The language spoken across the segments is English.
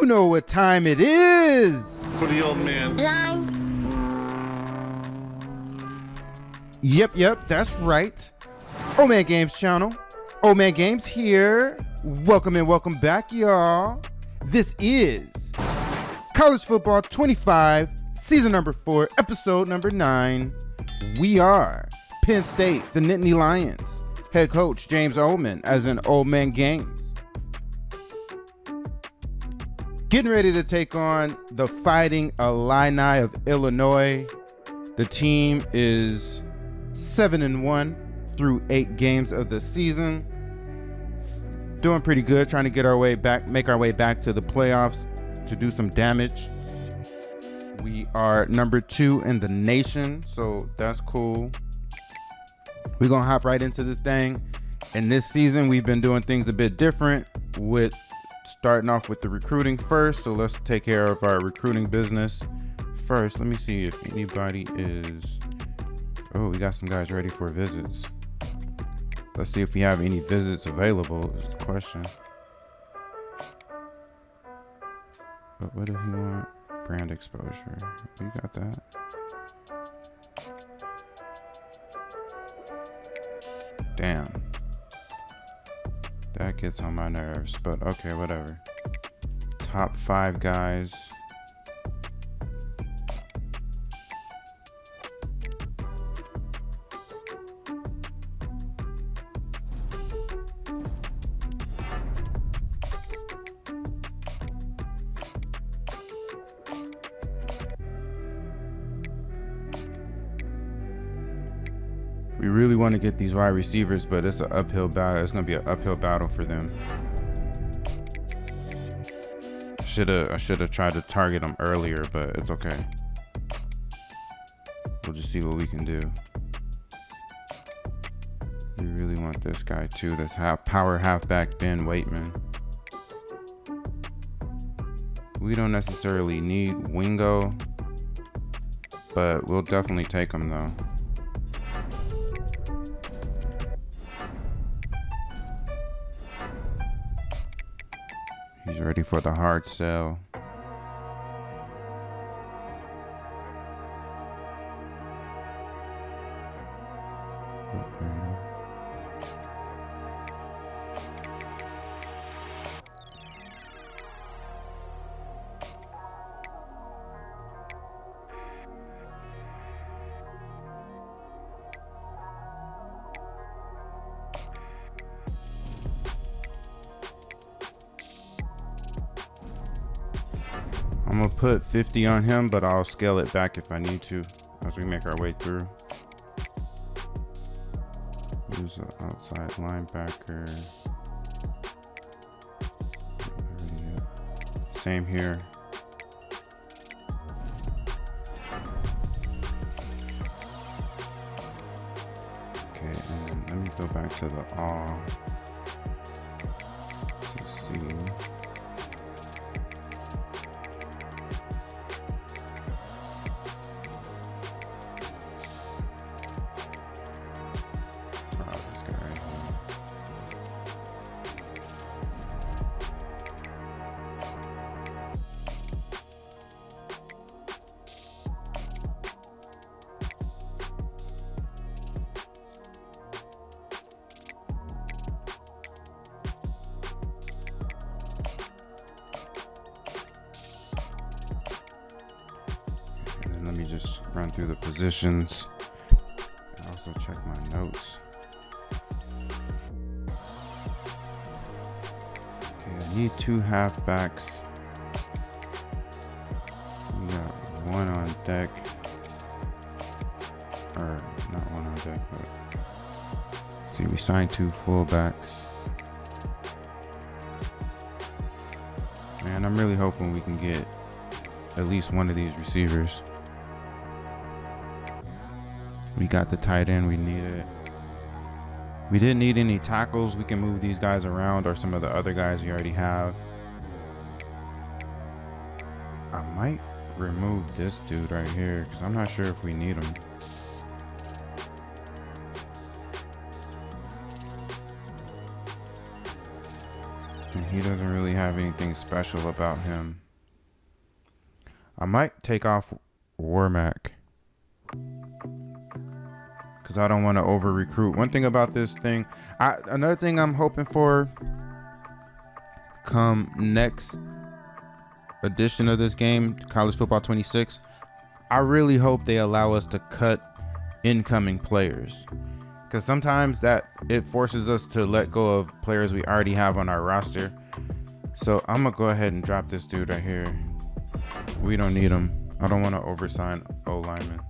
You know what time it is. For the old man. Yep, that's right. Old Man Games channel. Old Man Games here. Welcome and welcome back, y'all. This is College Football 25, season number 4, episode number 9. We are Penn State, the Nittany Lions. Head coach James Ullman as in Old Man Games. Getting ready to take on the Fighting Illini of Illinois. The team is 7-1 through 8 games of the season. Doing pretty good, trying to get our way back, make our way back to the playoffs to do some damage. We are number 2 in the nation, so that's cool. We're gonna hop right into this thing. And this season, we've been doing things a bit different with starting off with the recruiting first. So let's take care of our recruiting business first. Let me see if anybody is... Oh, we got some guys ready for visits. Let's see if we have any visits available is the question. But what did he want? Brand exposure. We got that. Damn. That gets on my nerves, but okay, whatever. Top 5 guys. We really want to get these wide receivers, but it's an uphill battle. It's going to be an uphill battle for them. I should have tried to target them earlier, but it's okay. We'll just see what we can do. We really want this guy too. This power halfback Ben Waitman. We don't necessarily need Wingo, but we'll definitely take him though. He's ready for the hard sell. I'm gonna put 50 on him, but I'll scale it back if I need to as we make our way through. Use an outside linebacker. Same here. Okay, and let me go back to the all to see. Let me just run through the positions and also check my notes. Okay, I need 2 halfbacks. We got 1 on deck. Or not 1 on deck, but see, we signed 2 fullbacks. Man, I'm really hoping we can get at least one of these receivers. We got the tight end we needed. We didn't need any tackles. We can move these guys around or some of the other guys we already have. I might remove this dude right here because I'm not sure if we need him. And he doesn't really have anything special about him. I might take off Warmack because I don't want to over recruit. One thing about this thing, another thing I'm hoping for come next edition of this game, College Football 26, I really hope they allow us to cut incoming players, because sometimes that it forces us to let go of players we already have on our roster. So I'm gonna go ahead and drop this dude right here. We don't need him. I don't want to oversign O lineman.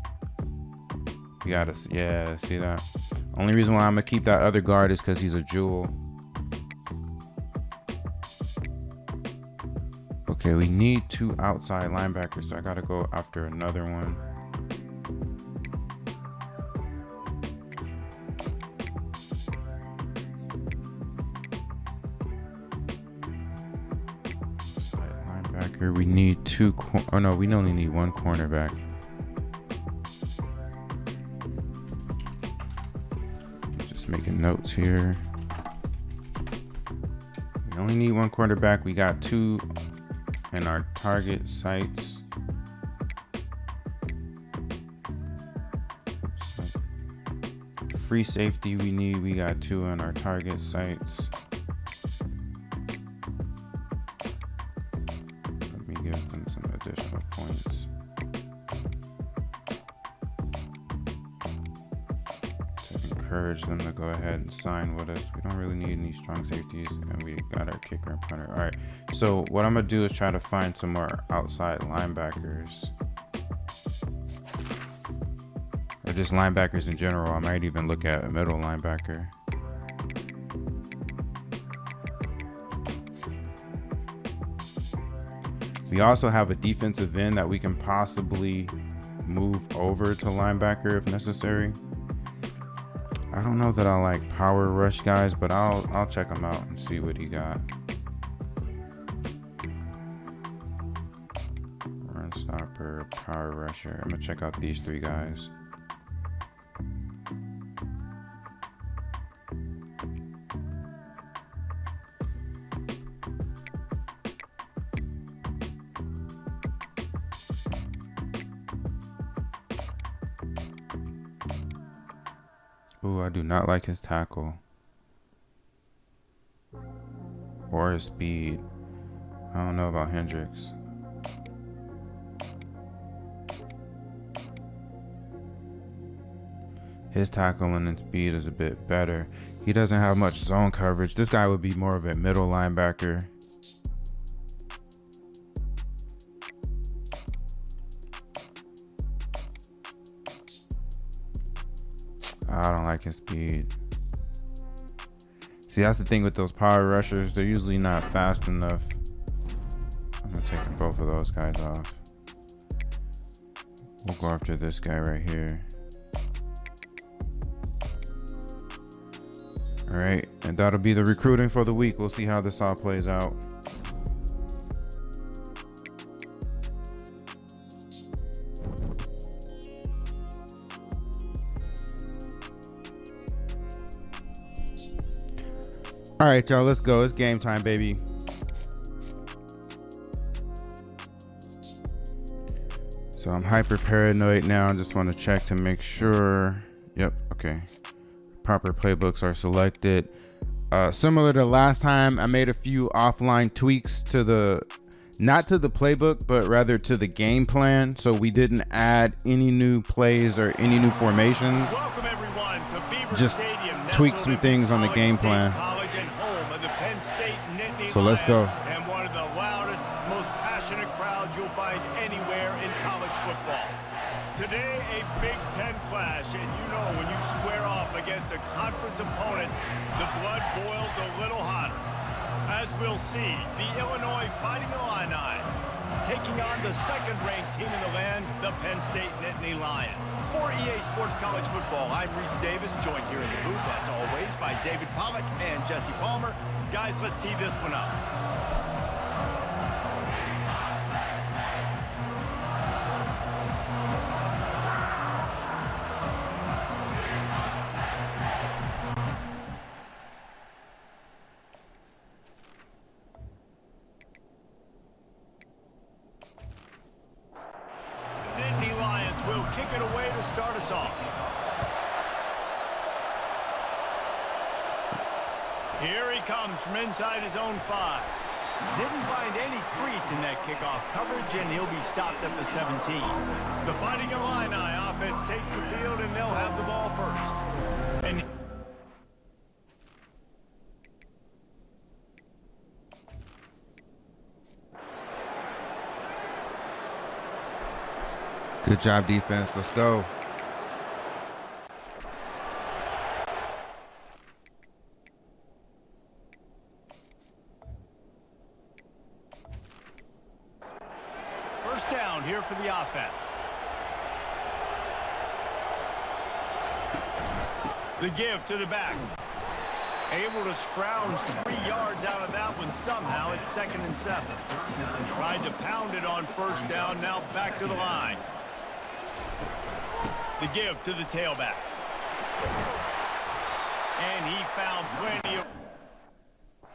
You gotta, yeah, see that? Only reason why I'm gonna keep that other guard is because he's a jewel. Okay, we need 2 outside linebackers, so I gotta go after another one. Linebacker, we need 2. Oh no, we only need 1 cornerback. Just making notes here. We only need 1 cornerback. We got 2 in our target sites. Free safety we got 2 in our target sites. Let me give them some additional points to encourage them to go ahead and sign with us. We don't really need any strong safeties, and we got our kicker and punter. All right, so what I'm gonna do is try to find some more outside linebackers, or just linebackers in general. I might even look at a middle linebacker. We also have a defensive end that we can possibly move over to linebacker if necessary. I don't know that I like power rush guys, but I'll check him out and see what he got. Run stopper, power rusher. I'm gonna check out these 3 guys. Ooh, I do not like his tackle or his speed. I don't know about Hendricks. His tackling and speed is a bit better. He doesn't have much zone coverage. This guy would be more of a middle linebacker. I don't like his speed. See, that's the thing with those power rushers. They're usually not fast enough. I'm gonna take both of those guys off. We'll go after this guy right here. All right, and that'll be the recruiting for the week. We'll see how this all plays out. All right, y'all, let's go. It's game time, baby. So I'm hyper paranoid now. I just want to check to make sure. Yep, okay. Proper playbooks are selected. Similar to last time, I made a few offline tweaks to not to the playbook, but rather to the game plan. So we didn't add any new plays or any new formations. Welcome everyone to Beaver Just Stadium, tweak some things on the game plan. So let's go. And one of the loudest, most passionate crowds you'll find anywhere in college football. Today, a Big Ten clash, and you know when you square off against a conference opponent, the blood boils a little hotter. As we'll see, the Illinois Fighting Illini taking on the second-ranked team in the land, the Penn State Nittany Lions. For EA Sports College Football, I'm Reese Davis, joined here in the booth, as always, by David Pollack and Jesse Palmer. Guys, let's tee this one up. kick it away to start us off. Here he comes from inside his own 5. Didn't find any crease in that kickoff coverage, and he'll be stopped at the 17. The Fighting Illini offense takes the field, and they'll have the ball first. And good job, defense. Let's go. first down here for the offense. The give to the back. Able to scrounge 3 yards out of that one somehow. It's 2nd and 7. Tried to pound it on first down. Now back to the line. The give to the tailback. And he found plenty of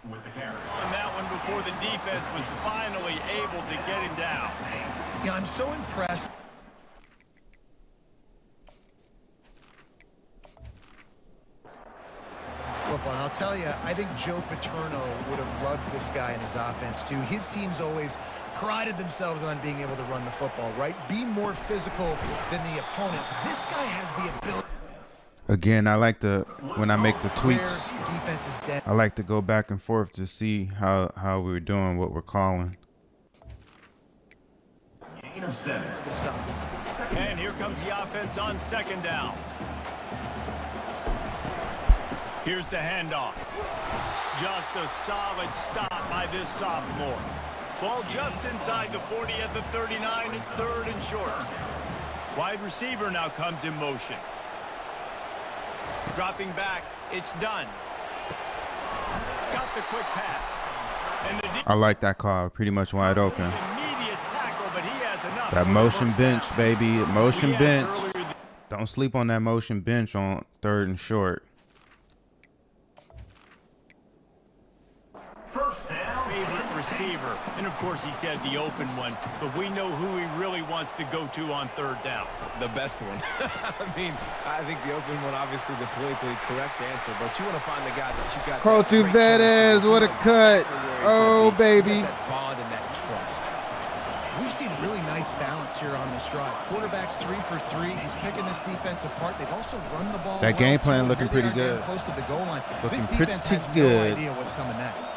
on that one before the defense was finally able to get him down. Yeah, I'm so impressed. Football, and I'll tell you, I think Joe Paterno would have loved this guy in his offense too. His teams always prided themselves on being able to run the football, right? Be more physical than the opponent. This guy has the ability. Again, I like to, when I make the tweaks, Defense is dead. I like to go back and forth to see how we're doing, what we're calling. And here comes the offense on 2nd down. Here's the handoff. Just a solid stop by this sophomore. Ball just inside the 40 at the 39. It's 3rd and short. Wide receiver now comes in motion. Dropping back. It's done. Got the quick pass. And the I like that call. Pretty much wide open. immediate tackle, but he has enough. That for the motion first bench, down. baby. Motion We asked bench. earlier Don't sleep on that motion bench on 3rd and short. favorite receiver. And of course he said the open one, but we know who he really wants to go to on 3rd down. The best one. I mean, I think the open one, obviously the politically correct answer, but you want to find the guy that you got. Colty Vetez, what a cut. Oh, baby. That bond and that trust. We've seen really nice balance here on this drive. Quarterback's 3 for 3. He's picking this defense apart. They've also run the ball. That game well, plan too. looking Here they pretty are good. down close to the goal line. Looking This defense pretty has good. no idea what's coming next.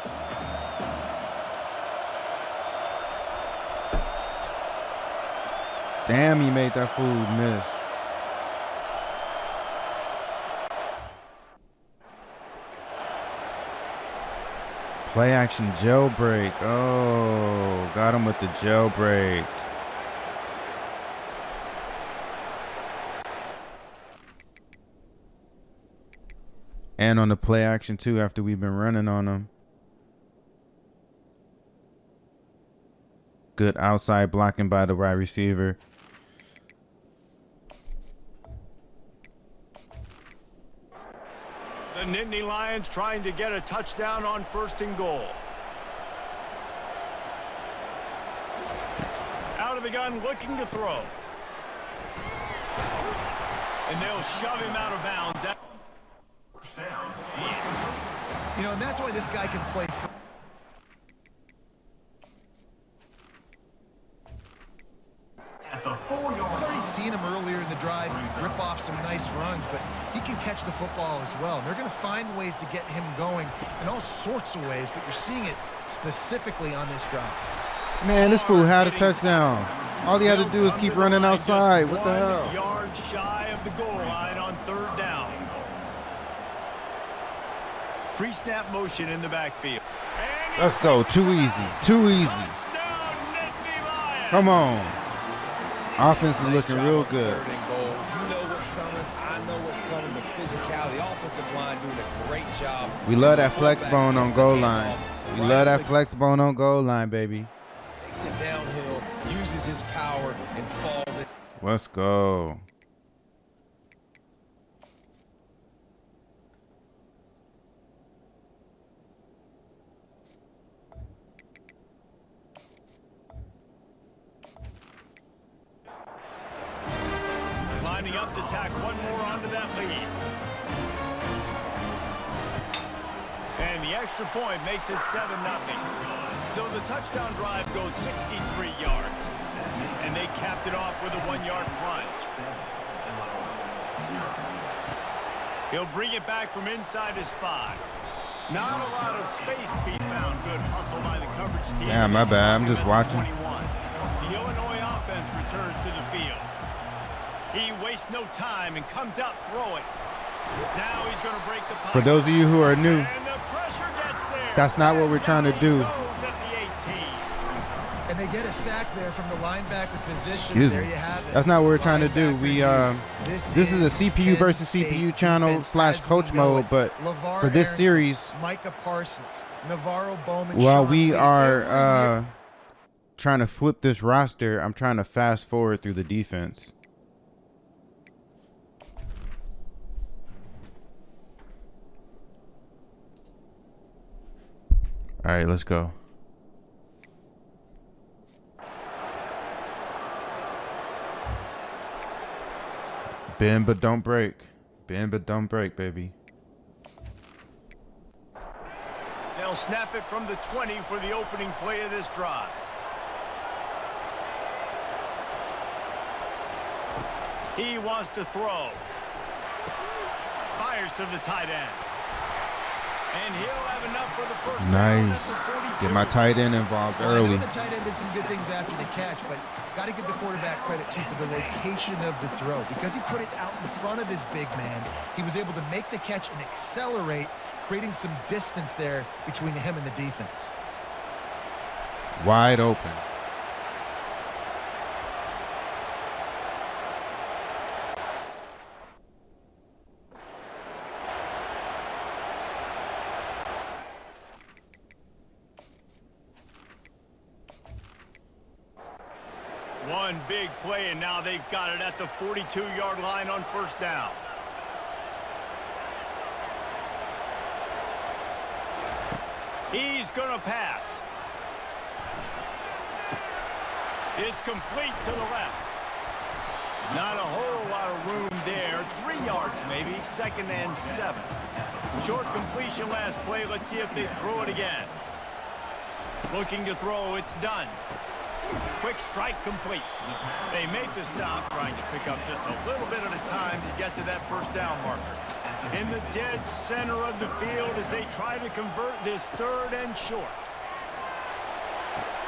Damn, he made that fool miss. Play action jailbreak. Oh, got him with the jailbreak. And on the play action too, after we've been running on him. Good outside blocking by the wide receiver. The Nittany Lions trying to get a touchdown on 1st and goal. Out of the gun, looking to throw. And they'll shove him out of bounds. You know, and that's why this guy can play. We've already seen him earlier in the drive rip off some nice runs, but he can catch the football as well. And they're going to find ways to get him going in all sorts of ways, but you're seeing it specifically on this drive. Man, this fool had a touchdown. All he had to do is keep running outside. What the 1 hell? yard shy of the goal line on 3rd down. Pre-snap motion in the backfield. And Let's go. Too easy. Too easy. touchdown, Nittany Lions. Come on. Offense is Nice looking job real on good. 3rd and goal. You know what's coming. I know what's coming. The physicality, the offensive line doing a great job. We love that The flex fullback bone on gets the goal handoff line. We right love at that the- flex bone on goal line, baby. Takes it downhill, uses his power, and falls it. Let's go. lining up to tack one more onto that lead. And the extra point makes it 7-0. So the touchdown drive goes 63 yards. And they capped it off with a 1-yard plunge. He'll bring it back from inside his 5. Not a lot of space to be found. Good hustle by the coverage team. Yeah, my bad. I'm just watching. 21. The Illinois offense returns to the field. He wastes no time and comes out throwing. Now he's going to break the pocket. For those of you who are new, And the pressure gets there. that's not what we're trying to do. Goes at the 18. And they get a sack there from the linebacker position. Excuse There me. you have it. That's not what we're trying to do. Linebacker We here. this is a CPU Penn versus State CPU channel defense slash as we coach know mode, it. but LeVar for this Arrington, series, Micah Parsons, Navarro Bowman, while Sean we Lee, every are year- trying to flip this roster, I'm trying to fast forward through the defense. All right, let's go. Bend but don't break. Bend but don't break, baby. They'll snap it from the 20 for the opening play of this drive. He wants to throw. Fires to the tight end. And he'll have enough for the first down at the Nice. 42. Get my tight end involved Well, I know early. the tight end did some good things after the catch, but got to give the quarterback credit, too, for the location of the throw. Because he put it out in front of his big man, he was able to make the catch and accelerate, creating some distance there between him and the defense. Wide open. One big play, and now they've got it at the 42-yard line on first down. He's going to pass. It's complete to the left. Not a whole lot of room there. 3 yards maybe, 2nd and 7. Short completion last play. Let's see if they throw it again. Looking to throw, it's done. Quick strike complete. They make the stop, trying to pick up just a little bit at a time to get to that first down marker. In the dead center of the field as they try to convert this 3rd and short.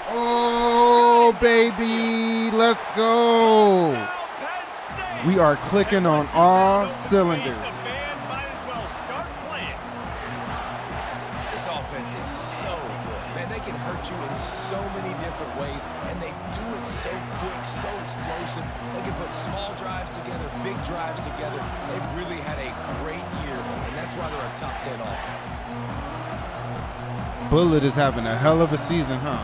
Oh, baby. Let's go. We are clicking on all cylinders. The band might as well start playing. This offense is so good. Man, they can hurt you in so many different ways, and they do it so quick, so explosive. They can put small drives together, big drives together. They've really had a great year, and that's why they're a top 10 offense. Bullet is having a hell of a season, huh?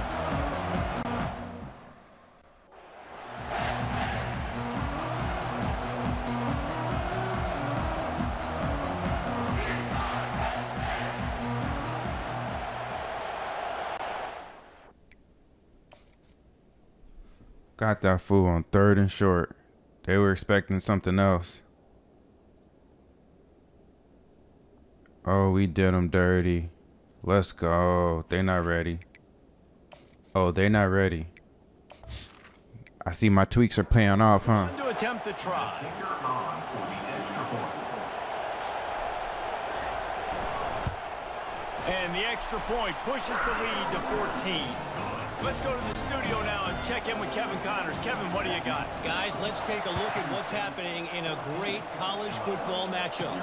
Got that fool on 3rd and short. They were expecting something else. Oh, we did them dirty. Let's go. They not ready. Oh, they not ready. I see my tweaks are paying off, huh? To attempt the try. And the extra point pushes the lead to 14. Let's go to the studio now and check in with Kevin Connors. Kevin, what do you got? Guys, let's take a look at what's happening in a great college football matchup.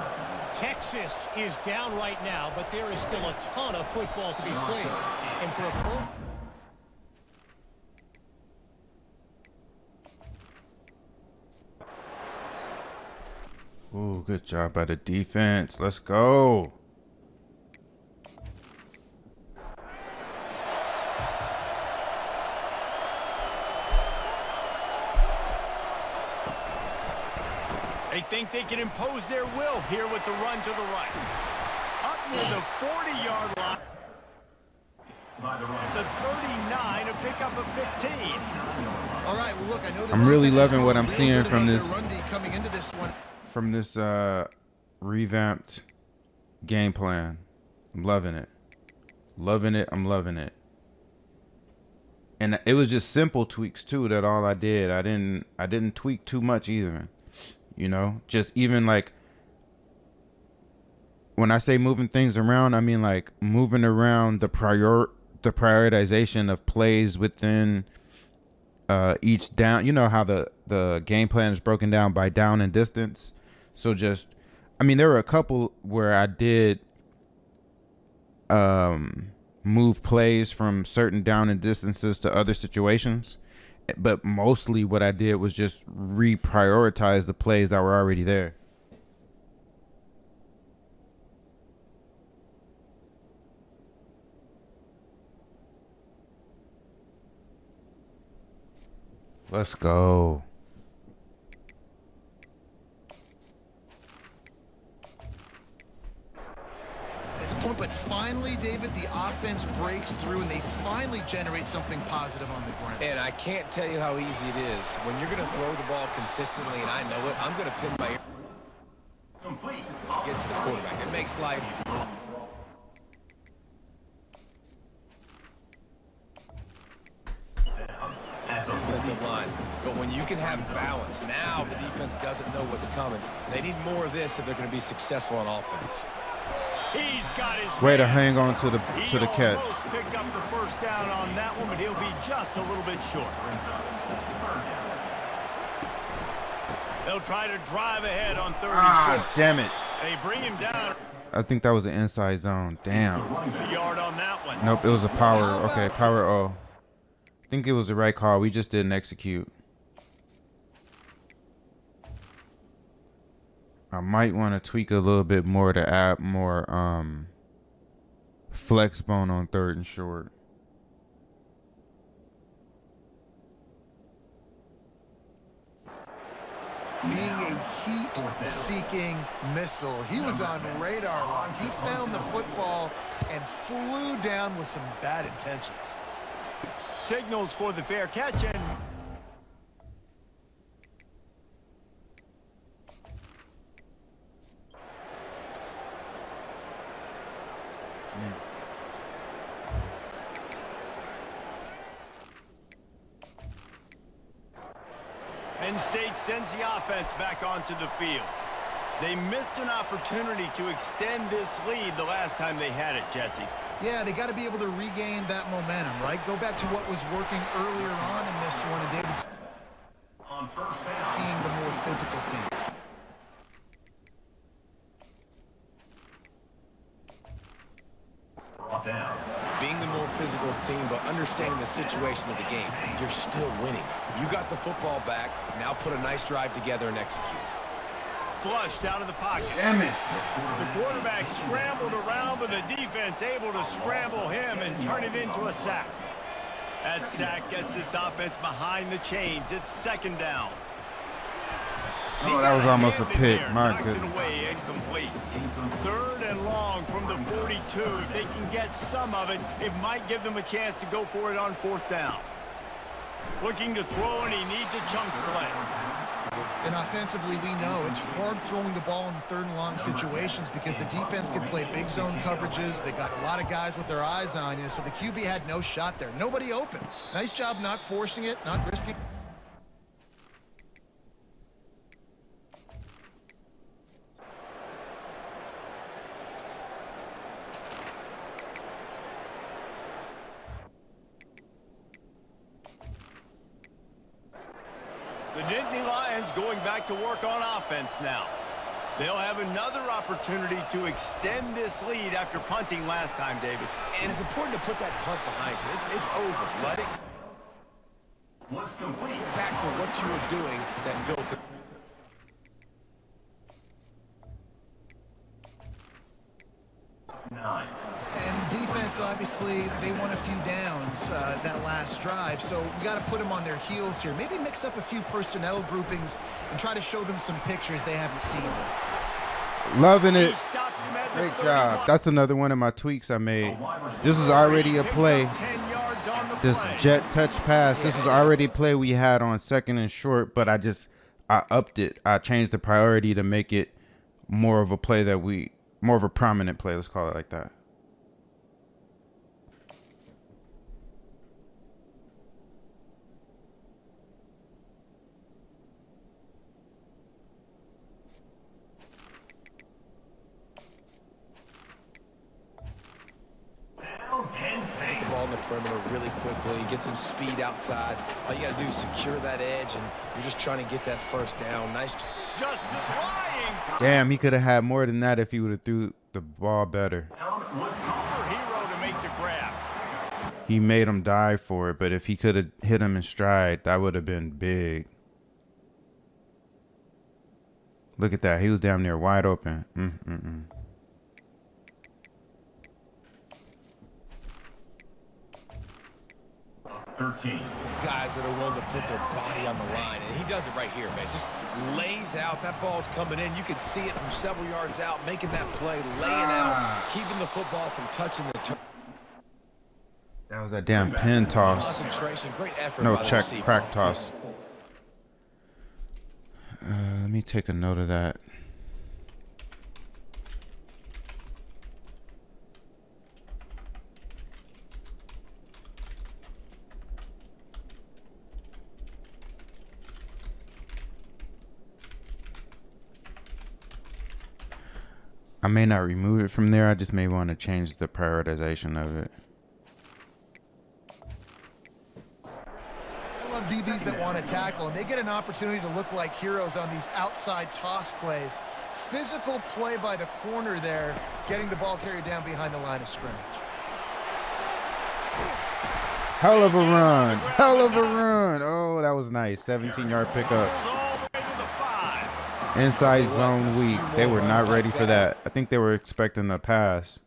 Texas is down right now, but there is still a ton of football to be played. And for a pro... Ooh, good job by the defense. Let's go. They think they can impose their will here with the run to the right. Up near the 40-yard line. To 39, a pickup of 15. All right, well, look, I know the I'm really defense is loving what I'm real seeing good from about this their run coming into this one. From this revamped game plan. I'm loving it. Loving it. I'm loving it. And it was just simple tweaks too. That all I did. I didn't tweak too much either. You know, just even like when I say moving things around, I mean like moving around the prioritization of plays within each down. You know how the game plan is broken down by down and distance. So just, I mean, there were a couple where I did move plays from certain down and distances to other situations, but mostly what I did was just reprioritize the plays that were already there. Let's go. Point, but finally, David, the offense breaks through and they finally generate something positive on the ground. And I can't tell you how easy it is. When you're going to throw the ball consistently, and I know it, I'm going to pin my ear. Get to the quarterback. It makes life. Defensive line. But when you can have balance, now the defense doesn't know what's coming. They need more of this if they're going to be successful on offense. He's got his Way to man. hang on to the catch. He almost picked up the first down on that one, but he'll be just a little bit short. They'll try to drive ahead on third and short. Damn it. They bring him down. I think that was an inside zone. Damn. A yard on that one. Nope, it was a power. Okay, power O. I think it was the right call. We just didn't execute. I might want to tweak a little bit more to add more flex bone on third and short. Being a heat-seeking missile, he was on radar lock. He found the football and flew down with some bad intentions. Signals for the fair catch, and Penn State sends the offense back onto the field. They missed an opportunity to extend this lead the last time they had it, Jesse. Yeah, they got to be able to regain that momentum, right? Go back to what was working earlier on in this one, and David being the more physical team. Being the more physical team, but understanding the situation of the game, you're still winning. You got the football back. Now put a nice drive together and execute. Flushed out of the pocket. Damn it. The quarterback scrambled around, but the defense able to scramble him and turn it into a sack. That sack gets this offense behind the chains. It's second down. Oh, that was almost a pick. My Knocks it goodness. away, incomplete. Third and long from the 42. If they can get some of it, it might give them a chance to go for it on fourth down. Looking to throw, and he needs a chunk play. And offensively, we know it's hard throwing the ball in third and long situations because the defense can play big zone coverages. They got a lot of guys with their eyes on you, so the QB had no shot there. Nobody open. Nice job not forcing it, not risking. The Nittany Lions going back to work on offense now. They'll have another opportunity to extend this lead after punting last time, David. And it's important to put that punt behind you. It's over. Let it Was complete. back to what you were doing that built the... And defense, obviously, they won a few downs that last drive, so we got to put them on their heels here. Maybe mix up a few personnel groupings and try to show them some pictures they haven't seen. Loving He it. stops him at the Great 31. job. That's another one of my tweaks I made. This was already a Picks play. up 10 yards on the This play. jet touch pass. This was already a play we had on second and short, but I I upped it. I changed the priority to make it more of a play more of a prominent play. Let's call it like that. Ball in the perimeter really quickly, get some speed outside. All you got to do is secure that edge, and you're just trying to get that first down. Nice. Just flying. Damn, he could have had more than that if he would have threw the ball better. Superhero to make the grab. He made him die for it, but if he could have hit him in stride, that would have been big. Look at that. He was damn near wide open. 13. Guys that are willing to put their body on the line, and he does it right here, man. Just lays out. That ball's coming in. You can see it from several yards out, making that play, laying out, keeping the football from touching the turf. That was a damn pin toss. Concentration, great effort. No, by the check, receiver. crack toss. Let me take a note of that. I may not remove it from there. I just may want to change the prioritization of it. I love DBs that want to tackle, and they get an opportunity to look like heroes on these outside toss plays. Physical play by the corner there, getting the ball carried down behind the line of scrimmage. Hell of a run. Hell of a run. Oh, that was nice. 17-yard pickup. Inside zone weak. They were not ready for that. I think they were expecting a pass.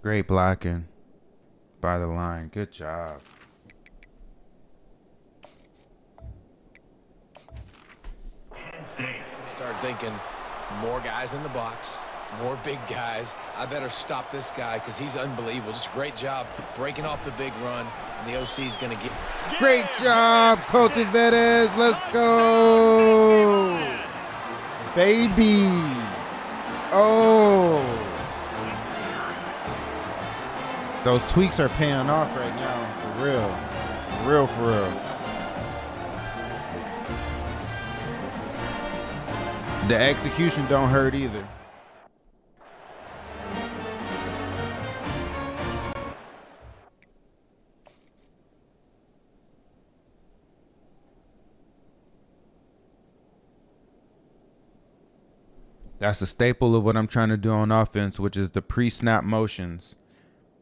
Great blocking by the line. Good job. Start thinking more guys in the box, more big guys. I better stop this guy because he's unbelievable. Just a great job breaking off the big run, and the OC is going to get. Great job, Cultiveres. Let's go, baby. Oh, those tweaks are paying off right now, for real, for real, for real. The execution don't hurt either. That's a staple of what I'm trying to do on offense, which is the pre-snap motions.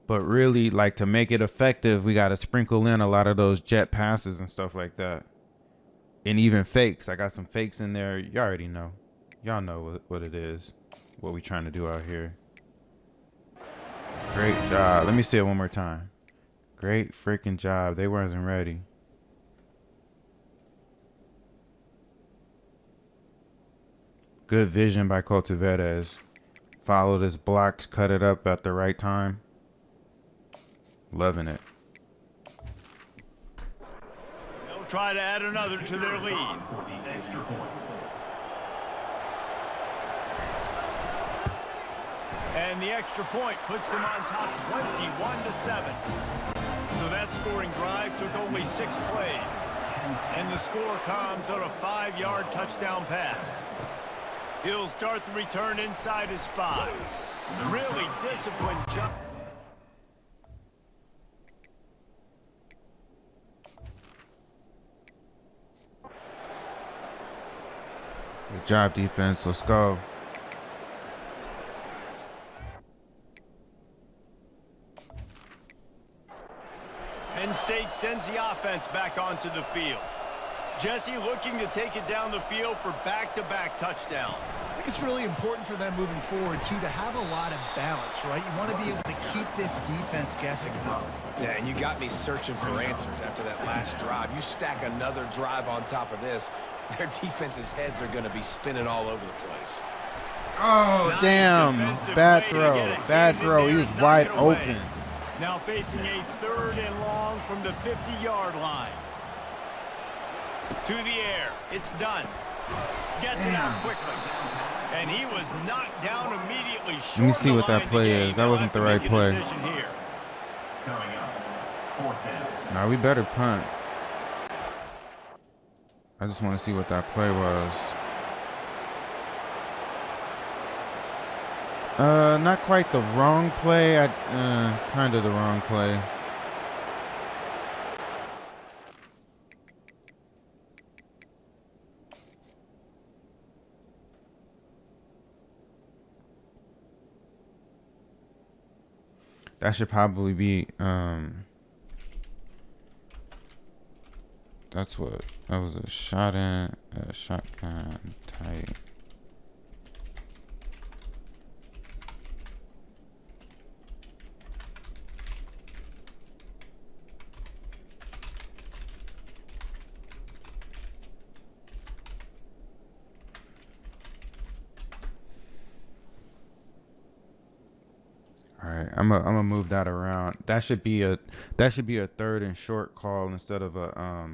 But really, like, to make it effective, we got to sprinkle in a lot of those jet passes and stuff like that. And even fakes. I got some fakes in there. You already know. Y'all know what it is, what we trying to do out here. Great job. Let me see it one more time. Great freaking job. They weren't ready. Good vision by Cultiveres. Followed his blocks, cut it up at the right time. Loving it. They'll try to add another to their lead. And the extra point puts them on top 21-7. So that scoring drive took only 6 plays. And the score comes on a 5-yard touchdown pass. He'll start the return inside his 5. Really disciplined job. Good job, defense. Let's go. Penn State sends the offense back onto the field. Jesse looking to take it down the field for back-to-back touchdowns. I think it's really important for them moving forward, too, to have a lot of balance, right? You want to be able to keep this defense guessing. Yeah, and you got me searching for answers after that last drive. You stack another drive on top of this, their defense's heads are going to be spinning all over the place. Oh, Nice damn. defensive Bad play to throw. get a Bad hand in throw. there He was and knock wide it away. open. Now facing a 3rd and long from the 50-yard line. To the air. It's done. Gets it out quickly. And he was knocked down immediately. Let me see what that play is. That wasn't the right play. Here. Now we better punt. I just want to see what that play was. Not quite the wrong play. Kind of the wrong play. That should probably be, that was a shotgun tight. All right, I'm gonna move that around. That should be a 3rd and short call instead of a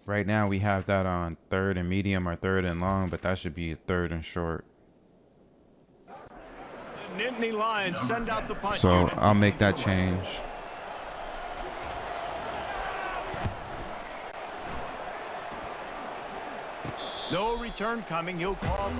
Right now we have that on 3rd and medium or 3rd and long, but that should be a 3rd and short. The Nittany Lions send out the punt So unit. I'll make that change. No return coming. He'll call.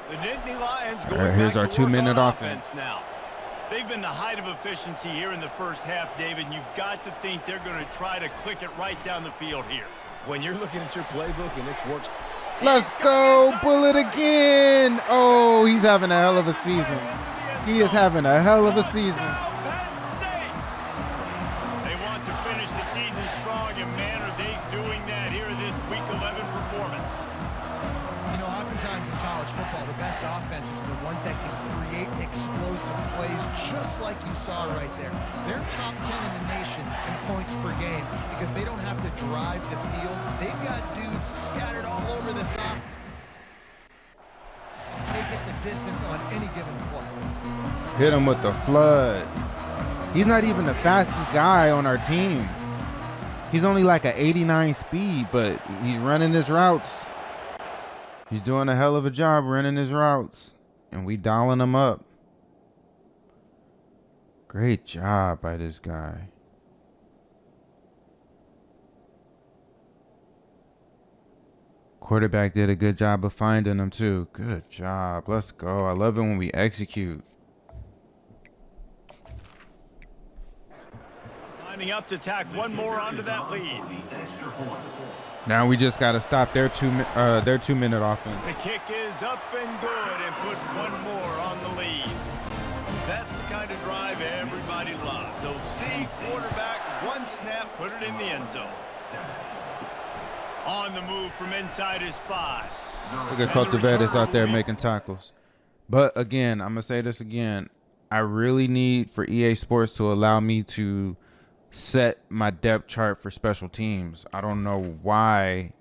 The Nittany Lions going All right, here's back our to work 2-minute on offense. now. They've been the height of efficiency here in the first half, David. You've got to think they're going to try to click it right down the field here. When you're looking at your playbook and it's worked, Let's go, Bullet again. Oh, he's having a hell of a season. He is having a hell of a season. Penn State. They want to finish the season strong, and man, are they doing that here in this Week 11 performance. You know, oftentimes in college football, the best offenses are the ones that can create explosive plays, just like you saw right there. They're top 10 in the nation in points per game because they don't have to drive the field. They've got dudes scattered all over this offense. Take it the distance on any given play. Hit him with the flood. He's not even the fastest guy on our team. He's only like an 89 speed, but he's running his routes. He's doing a hell of a job running his routes, and we dialing him up. Great job by this guy. Quarterback did a good job of finding him too. Good job. Let's go. I love it when we execute. Lining up to tack one more onto that lead. Now we just got to stop their 2-minute offense. The kick is up and good, and put one more on the lead. That's the kind of drive everybody loves. So see, quarterback, one snap, put it in the end zone. On the move from inside his 5. Look at Cultivatus out there making tackles. But again, I'm going to say this again. I really need for EA Sports to allow me to set my depth chart for special teams. I don't know why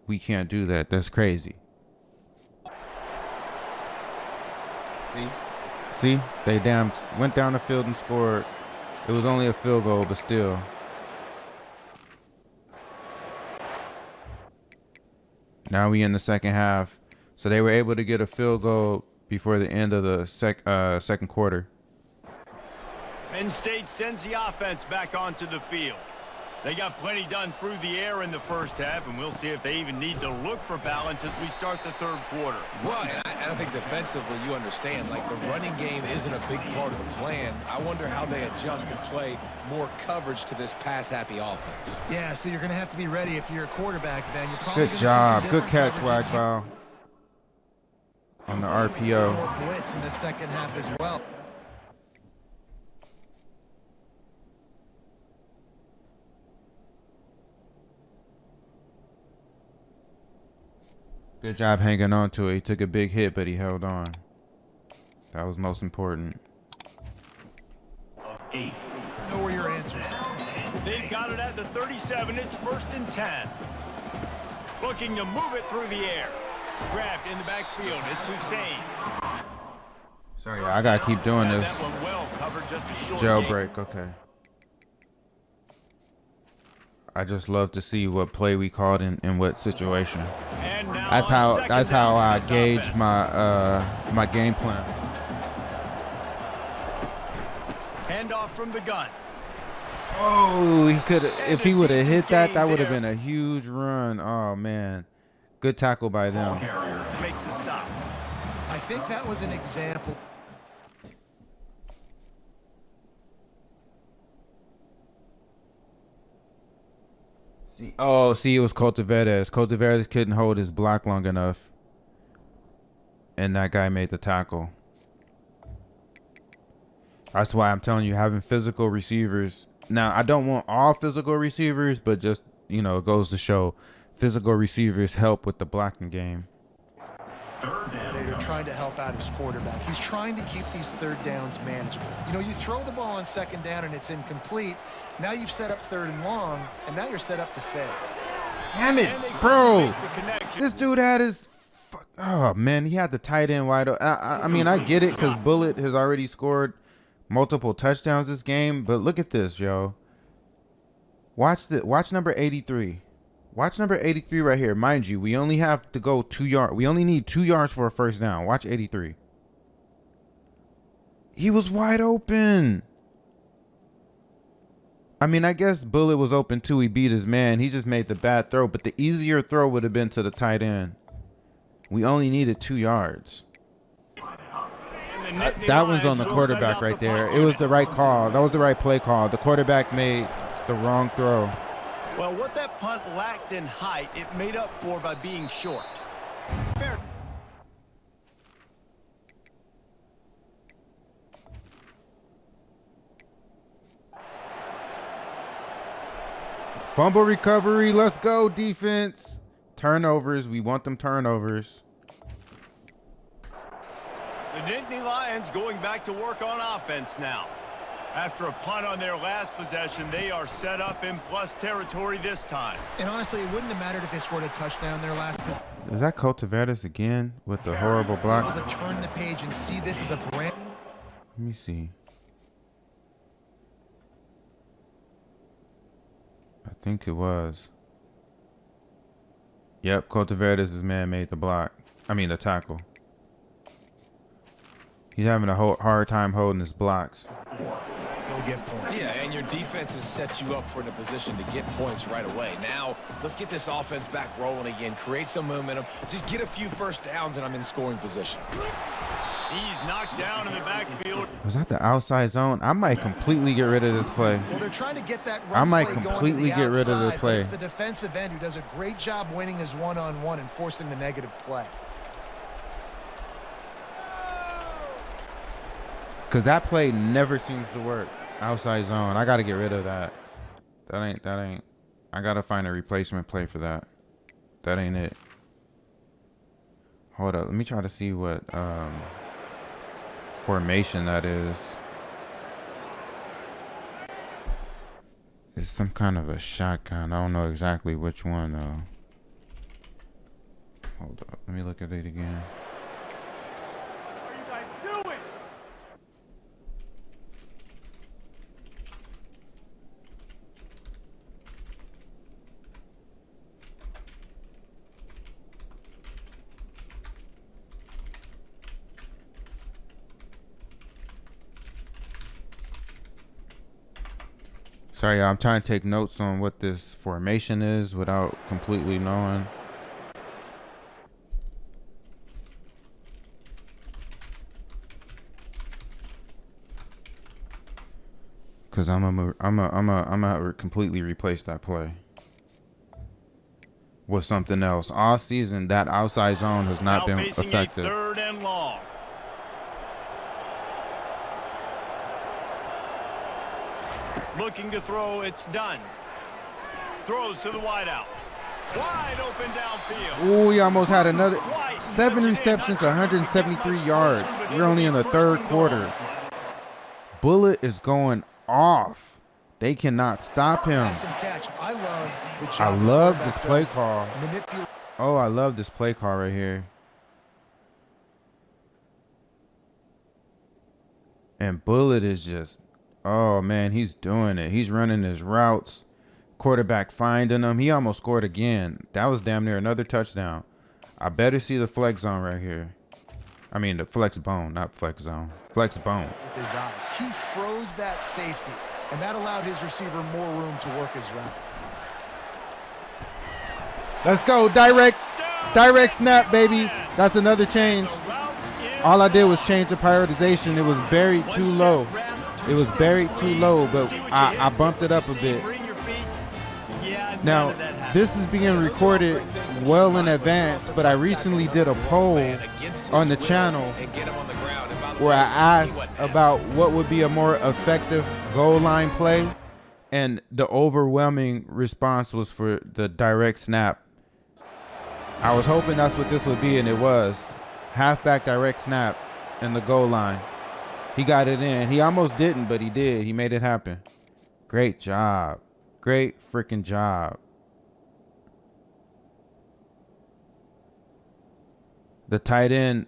we can't do that. That's crazy. See? They damn went down the field and scored. It was only a field goal, but still. Now we in the second half. So they were able to get a field goal before the end of the second quarter. Penn State sends the offense back onto the field. They got plenty done through the air in the first half, and we'll see if they even need to look for balance as we start the third quarter. well, and I think defensively, you understand, like the running game isn't a big part of the plan. I wonder how they adjust and play more coverage to this pass-happy offense. Yeah, so you're going to have to be ready if you're a quarterback, Ben. You're probably Good gonna see some job. Good different catch, coverages. Wagbow. On the More RPO. blitz in the second half as well. Good job hanging on to it. He took a big hit, but he held on. That was most important. Know where your answers. They've got it at the 37. It's 1st and 10. Looking to move it through the air. Grabbed in the backfield. It's Hussein. Sorry, I gotta keep doing Had this. that one well covered, just a short gain. Jailbreak, okay. I just love to see what play we called in what situation. And now That's on how second that's down how for I this gauge offense. my game plan. Handoff from the gun. Oh, he could if he would have hit that, that would have there. been a huge run. Oh man. Good tackle by them. Makes the stop. I think that was an example. See, it was Cultiveres. Cultiveres couldn't hold his block long enough. And that guy made the tackle. That's why I'm telling you, having physical receivers. Now, I don't want all physical receivers, but just, you know, it goes to show physical receivers help with the blocking game. They're trying to help out his quarterback. He's trying to keep these third downs manageable. You know, you throw the ball on second down and it's incomplete. Now you've set up 3rd and long, and now you're set up to fail. Damn it, And they bro. make the connection. This dude had his... Oh, man, he had the tight end wide open. I mean, I get it because Bullet has already scored multiple touchdowns this game, but look at this, yo. Watch number 83. Watch number 83 right here. Mind you, we only have to go 2 yards. We only need 2 yards for a first down. Watch 83. He was wide open. I mean, I guess Bullet was open too. He beat his man. He just made the bad throw, but the easier throw would have been to the tight end. We only needed 2 yards. And the Nittany That one's on Lions the will quarterback send right out the there. punt It was the unit. right call. That was the right play call. The quarterback made the wrong throw. Well, what that punt lacked in height, it made up for by being short. Fair. Fumble recovery. Let's go, defense. Turnovers. We want them turnovers. The Nittany Lions going back to work on offense now. After a punt on their last possession, they are set up in plus territory this time. And honestly, it wouldn't have mattered if they scored a touchdown their last possession. Is that Cultiveres again with the horrible block? Able to turn the page and see this is a brand. Let me see. I think it was. Yep, Cultiveres' man made the block. I mean, the tackle. He's having a hard time holding his blocks. Go get points. Yeah, and your defense has set you up for the position to get points right away. Now, let's get this offense back rolling again, create some momentum, just get a few first downs, and I'm in scoring position. He's knocked down in the backfield. Was that the outside zone? I might completely get rid of this play. Well, they're trying to get that I run might play going to completely the get rid of the outside, but play. It's the defensive end who does a great job winning his one-on-one and forcing the negative play. Because that play never seems to work. Outside zone. I got to get rid of that. That ain't. I got to find a replacement play for that. That ain't it. Hold up. Let me try to see what formation that is. It's some kind of a shotgun. I don't know exactly which one though. Hold up. Let me look at it again. What are you guys doing? Sorry, I'm trying to take notes on what this formation is without completely knowing. Cause I'm gonna completely replace that play with something else. All season, that outside zone has not Now been facing effective. a 3rd and long. Looking to throw, it's done. Throws to the wideout. Wide open downfield. Ooh, he almost had another 7 receptions, 173 yards. We're only in the third quarter. Bullet is going off. They cannot stop him. Pass and catch. I love the job I the love quarterback this play does. call. Oh, I love this play call right here. And Bullet is just, oh man, he's doing it. He's running his routes. Quarterback finding him. He almost scored again. That was damn near another touchdown. I better see the flex zone right here. I mean the flex bone, not flex zone. Flex bone. With his eyes. He froze that safety, and that allowed his receiver more room to work his route. Let's go. Direct snap, baby. That's another change. All I did was change the prioritization. It was buried too low. It was buried too low, but I bumped it up a bit. Now, this is being recorded well in advance, but I recently did a poll on the channel where I asked about what would be a more effective goal line play, and the overwhelming response was for the direct snap. I was hoping that's what this would be, and it was. Halfback direct snap in the goal line. He got it in. He almost didn't, but he did. He made it happen. Great job. Great freaking job. The tight end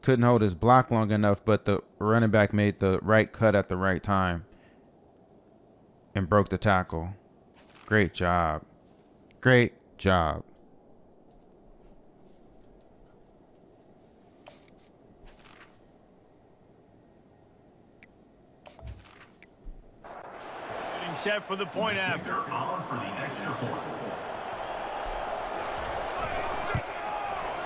couldn't hold his block long enough, but the running back made the right cut at the right time and broke the tackle. Great job. Great job. Set for the point after.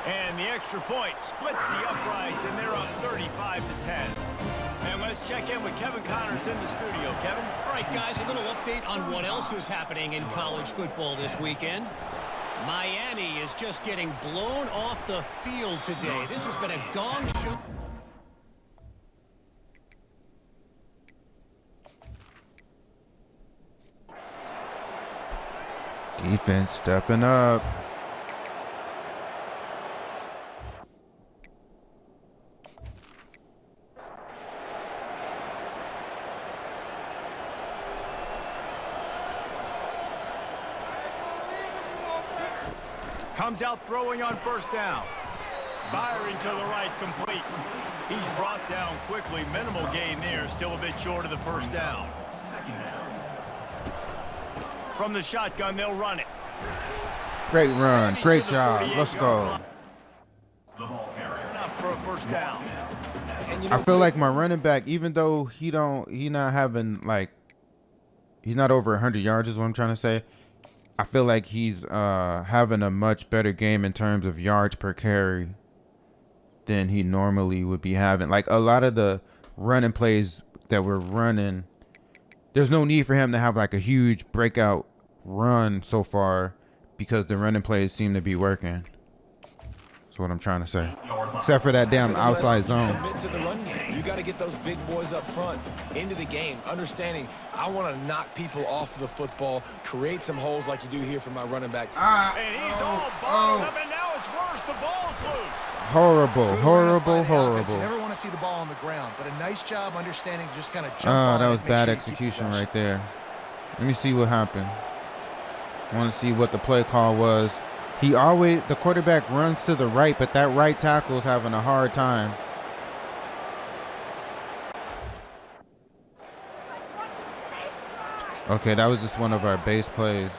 And the extra point splits the uprights, and they're up 35-10. And let's check in with Kevin Connors in the studio. Kevin? All right, guys, a little update on what else is happening in college football this weekend. Miami is just getting blown off the field today. This has been a gong show. Defense stepping up. Comes out throwing on first down. Firing to the right, complete. He's brought down quickly. Minimal gain there, still a bit short of the first down. From the shotgun, they'll run it. Great run. Great job. Let's go. Enough for a first down. I feel like my running back, even though he's not over 100 yards is what I'm trying to say. I feel like he's having a much better game in terms of yards per carry than he normally would be having. Like a lot of the running plays that we're running, there's no need for him to have like a huge breakout run so far because the running plays seem to be working. That's what I'm trying to say. Except for that damn outside zone. Commit to the run game. You got to get those big boys up front into the game, understanding I want to knock people off the football, create some holes like you do here for my running back. And he's all balled up, and now it's worse. The ball's loose. Horrible, Good horrible, runs by the offense. You horrible. never want to see the ball on the ground, but a nice job understanding just kind of jump Oh, on that it was and make bad sure you keep execution possession. right there. Let me see what happened. I want to see what the play call was. The quarterback runs to the right, but that right tackle is having a hard time. Okay, that was just one of our base plays.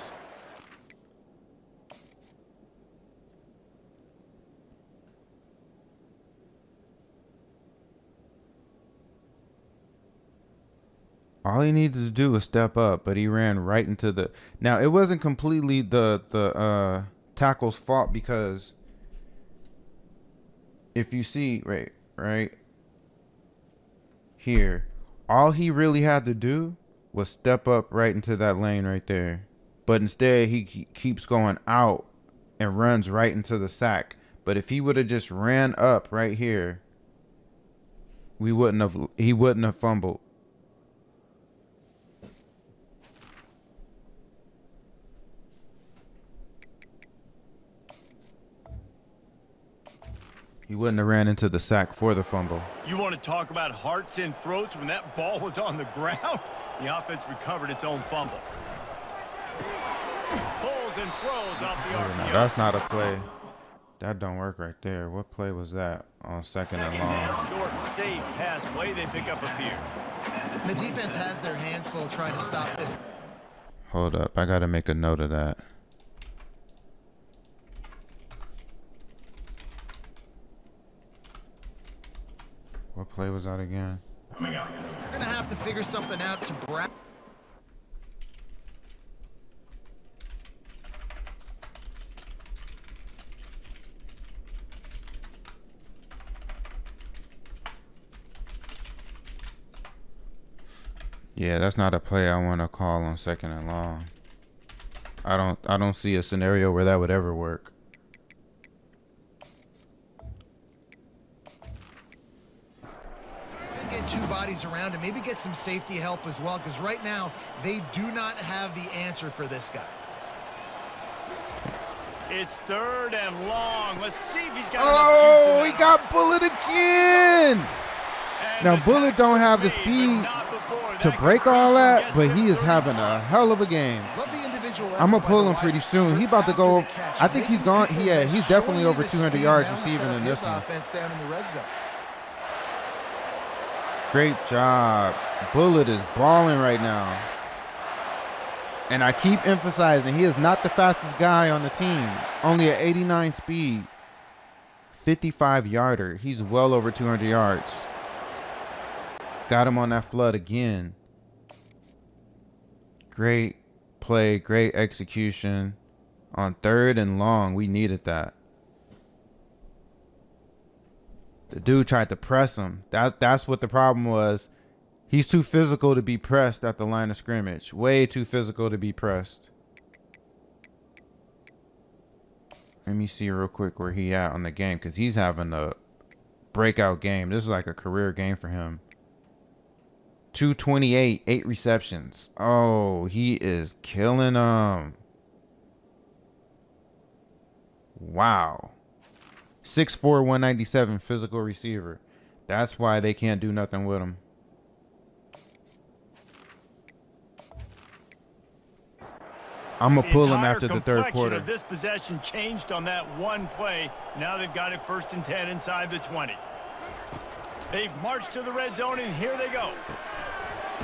All he needed to do was step up, but he ran right into the... Now, it wasn't completely the tackle's fault because if you see right here, all he really had to do was step up right into that lane right there. But instead, he keeps going out and runs right into the sack. But if he would have just ran up right here, he wouldn't have fumbled. He wouldn't have ran into the sack for the fumble. You want to talk about hearts and throats when that ball was on the ground? The offense recovered its own fumble. Pulls and throws off the RPO. No, that's not a play. That don't work right there. What play was that on second and long? Short and safe pass play. They pick up a few. The defense has their hands full trying to stop this. Hold up. I got to make a note of that. What play was that again? You're going to have to figure something out to Brown. Yeah, that's not a play I want to call on second and long. I don't see a scenario where that would ever work. Get two bodies around and maybe get some safety help as well, because right now they do not have the answer for this guy. It's third and long. Let's see if he's got enough juice in Oh, that he got Bullet again. And Now, the Bullet tackle don't have the was made, speed but not before to that break all completion that, gets but them he is 30 having a yards. hell of a game. Love the individual I'm gonna effort by pull the him wide pretty soon. receiver He about to after go. the catch, I think he's making gone. people Yeah, miss, he's definitely showing over you the 200 speed yards now to receiving set up in this his one. offense down in the red zone. Great job. Bullet is balling right now. And I keep emphasizing he is not the fastest guy on the team. Only at 89 speed. 55 yarder. He's well over 200 yards. Got him on that flood again. Great play, great execution. On third and long, we needed that. The dude tried to press him. That's what the problem was. He's too physical to be pressed at the line of scrimmage. Way too physical to be pressed. Let me see real quick where he at on the game, because he's having a breakout game. This is like a career game for him. 228, 8 receptions. Oh, he is killing them. Wow. 6'4", 197 physical receiver. That's why they can't do nothing with him. I'm going to pull him after the third quarter. Of this possession changed on that one play. Now they've got it 1st and 10 inside the 20. They've marched to the red zone, and here they go.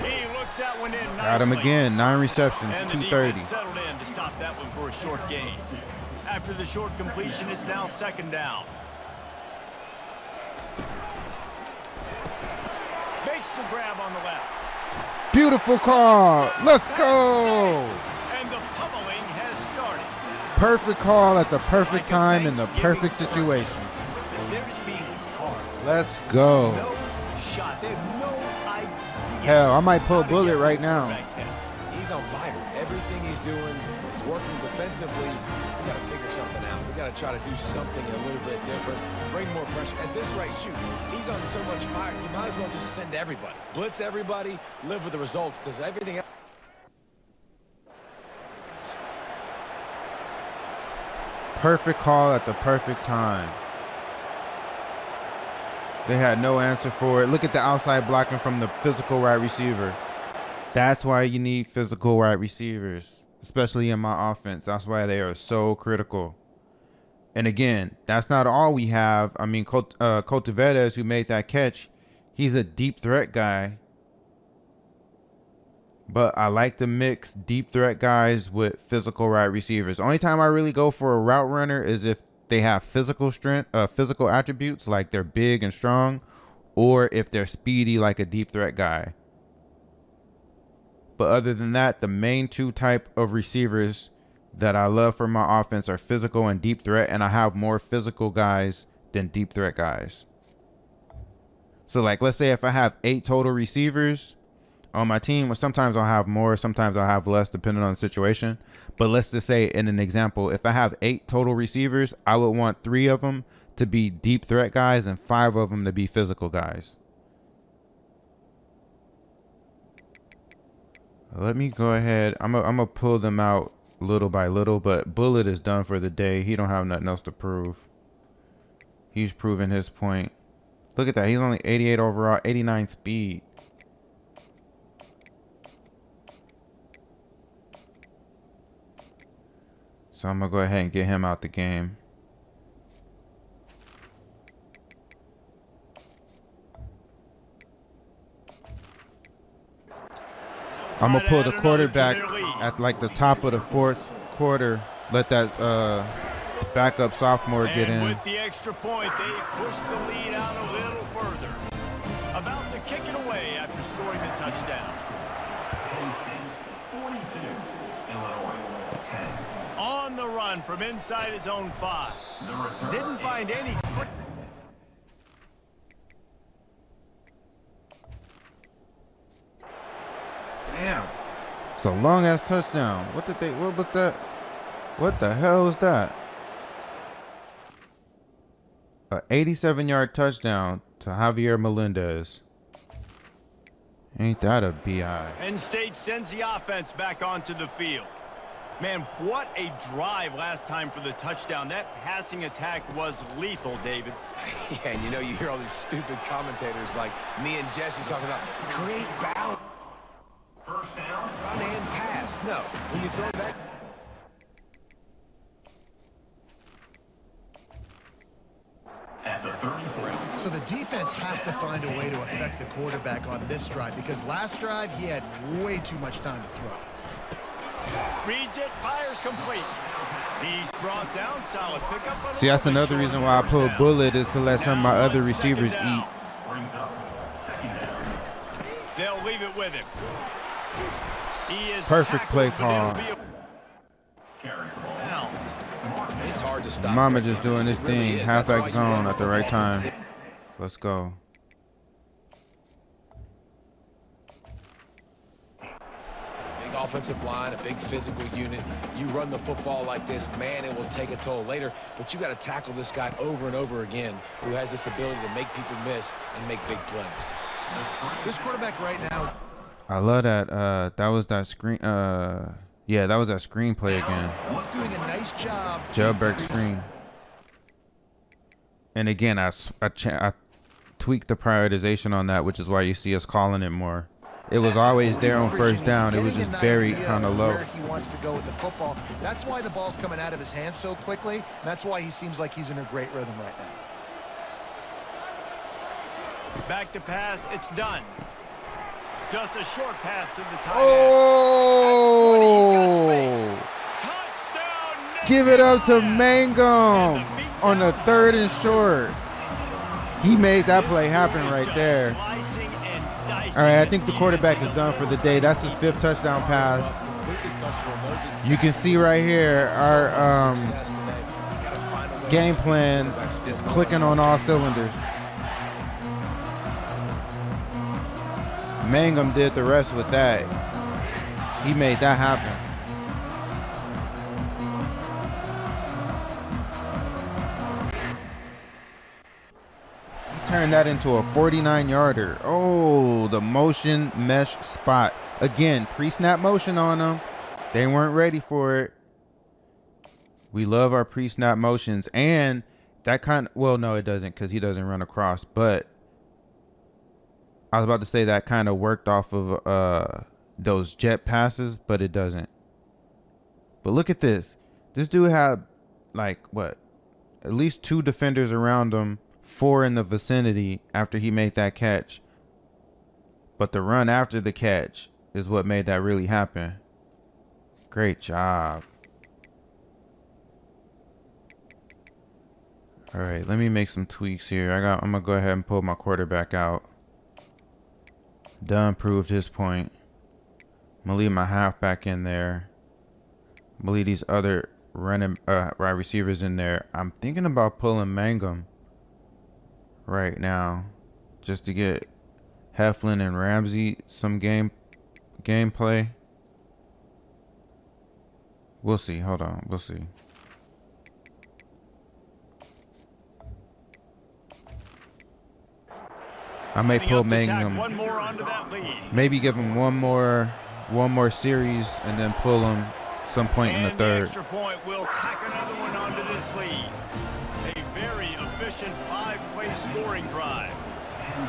He looks that one in nicely. Got him again. 9 receptions, And the 230. defense settled in to stop that one for a short gain. After the short completion, it's now 2nd down. Makes the grab on the left. Beautiful call. Let's go. And the pummeling has started. Perfect call at the perfect Like a time in the Thanksgiving perfect service. situation. They're just being hard. Let's go. No shot. They have no idea. Hell, I might pull how to Bullet get right this now. quarterback's head. He's on fire. Everything he's doing is working defensively. We got to figure something out. We got to try to do something a little bit different. Bring more pressure. At this rate, shoot, he's on so much fire. You might as well just send everybody. Blitz everybody. Live with the results, because everything else. Perfect call at the perfect time. They had no answer for it. Look at the outside blocking from the physical wide receiver. That's why you need physical wide receivers, especially in my offense. That's why they are so critical. And again, that's not all we have. I mean, Cultivedes, who made that catch, he's a deep threat guy. But I like to mix deep threat guys with physical wide receivers. Only time I really go for a route runner is if they have physical strength, physical attributes, like they're big and strong, or if they're speedy like a deep threat guy. But other than that, the main two type of receivers that I love for my offense are physical and deep threat, and I have more physical guys than deep threat guys. So like, let's say if I have 8 total receivers on my team, well, sometimes I'll have more, sometimes I'll have less, depending on the situation. But let's just say, in an example, if I have 8 total receivers, I would want 3 of them to be deep threat guys and 5 of them to be physical guys. Let me go ahead. I'm gonna pull them out little by little, but Bullet is done for the day. He don't have nothing else to prove. He's proven his point. Look at that. He's only 88 overall, 89 speed. So I'm going to go ahead and get him out the game. I'm going to pull the quarterback at like the top of the fourth quarter. Let that backup sophomore get in. With the extra point, they push the lead out a little further. About to kick it away after scoring the touchdown. On the run from inside his own 5. Didn't find any... Damn. It's a long ass touchdown. What was that? What the hell was that? A 87-yard touchdown to Javier Melendez. Ain't that a BI? Penn State sends the offense back onto the field. Man, what a drive last time for the touchdown. That passing attack was lethal, David. Yeah, and you know, you hear all these stupid commentators like me and Jesse talking about create balance. First down. Run and pass. No, when you throw that... So the defense has to find a way to affect the quarterback on this drive, because last drive he had way too much time to throw. Reads it, fires complete. He's brought down, solid pickup. See, that's another reason why I pull bullet, is to let some of my other receivers eat. They'll leave it with him. He is Perfect play call. It's hard to stop. Mama just doing this thing, halfback zone at the right time. Let's go. Big offensive line, a big physical unit. You run the football like this, man, it will take a toll later. But you got to tackle this guy over and over again, who has this ability to make people miss and make big plays. This quarterback right now is... I love that. That was that screen. Yeah, that was that screenplay again. He's doing a nice job. Jailbreak screen. And again, I tweaked the prioritization on that, which is why you see us calling it more. It was always there on first down. It was just buried kind of low. Where he wants to go with the football. That's why the ball's coming out of his hands so quickly. And that's why he seems like he's in a great rhythm right now. Back to pass, it's done. Just a short pass to the tight end. Oh! Give it up to Mangum on the 3rd and short. He made that play happen right there. All right, I think the quarterback is done for the day. That's his 5th touchdown pass. You can see right here our game plan is clicking on all cylinders. Mangum did the rest with that. He made that happen. He turned that into a 49-yarder. Oh, the motion mesh spot. Again, pre-snap motion on them. They weren't ready for it. We love our pre-snap motions. And that kind of, well, no, it doesn't, because he doesn't run across. But I was about to say that kind of worked off of those jet passes, but it doesn't. But look at this. This dude had like what? At least 2 defenders around him, 4 in the vicinity after he made that catch. But the run after the catch is what made that really happen. Great job. All right, let me make some tweaks here. I'm gonna go ahead and pull my quarterback out. Dunn proved his point. I'm gonna leave my halfback in there. I'm gonna leave these other running wide receivers in there. I'm thinking about pulling Mangum right now, just to get Heflin and Ramsey some gameplay. We'll see. Hold on. We'll see. I may pull Mangum. Maybe give him one more series and then pull him some point in the 3rd. Extra point will tack another one onto this lead. A very efficient efficient 5-play scoring drive.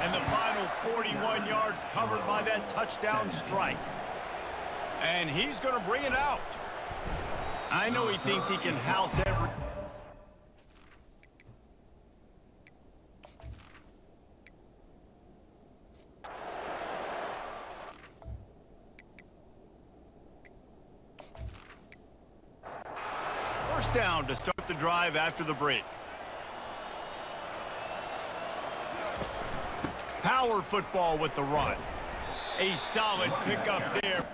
And the final 41 yards covered by that touchdown strike. And he's going to bring it out. I know he thinks he can house every... First down to start the drive after the break. Power football with the run. A solid pickup there.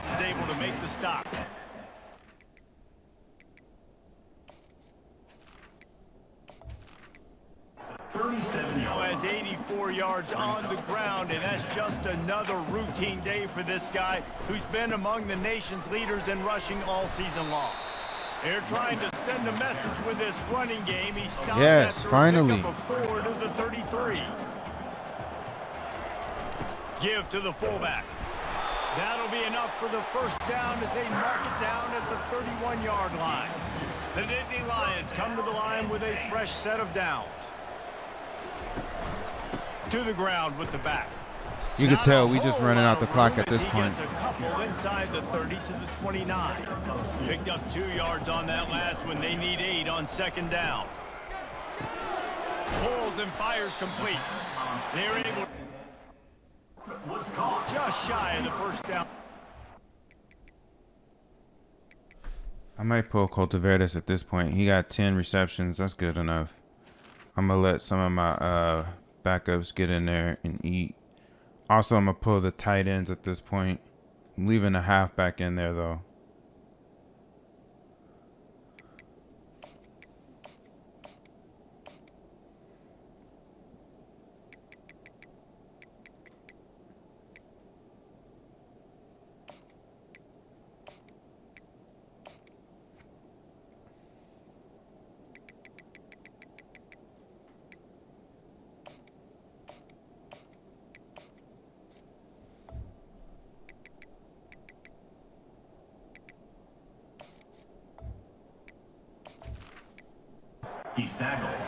He's able to make the stop. Has 84 yards on the ground, and that's just another routine day for this guy who's been among the nation's leaders in rushing all season long. They're trying to send a message with this running game. He stopped after finally. a pickup of 4 to the 33. Give to the fullback. That'll be enough for the first down as they mark it down at the 31-yard line. The Nittany Lions come to the line with a fresh set of downs. To the ground with the back. You can tell we just running out the clock at this point. Gets a couple inside the 30 to the 29. Picked up 2 yards on that last one. They need 8 on second down. Pulls and fires complete. They're able just shy of the first down. I might pull Cultiveris at this point. He got 10 receptions. That's good enough. I'm going to let some of my backups get in there and eat. Also, I'm going to pull the tight ends at this point. I'm leaving a halfback in there, though.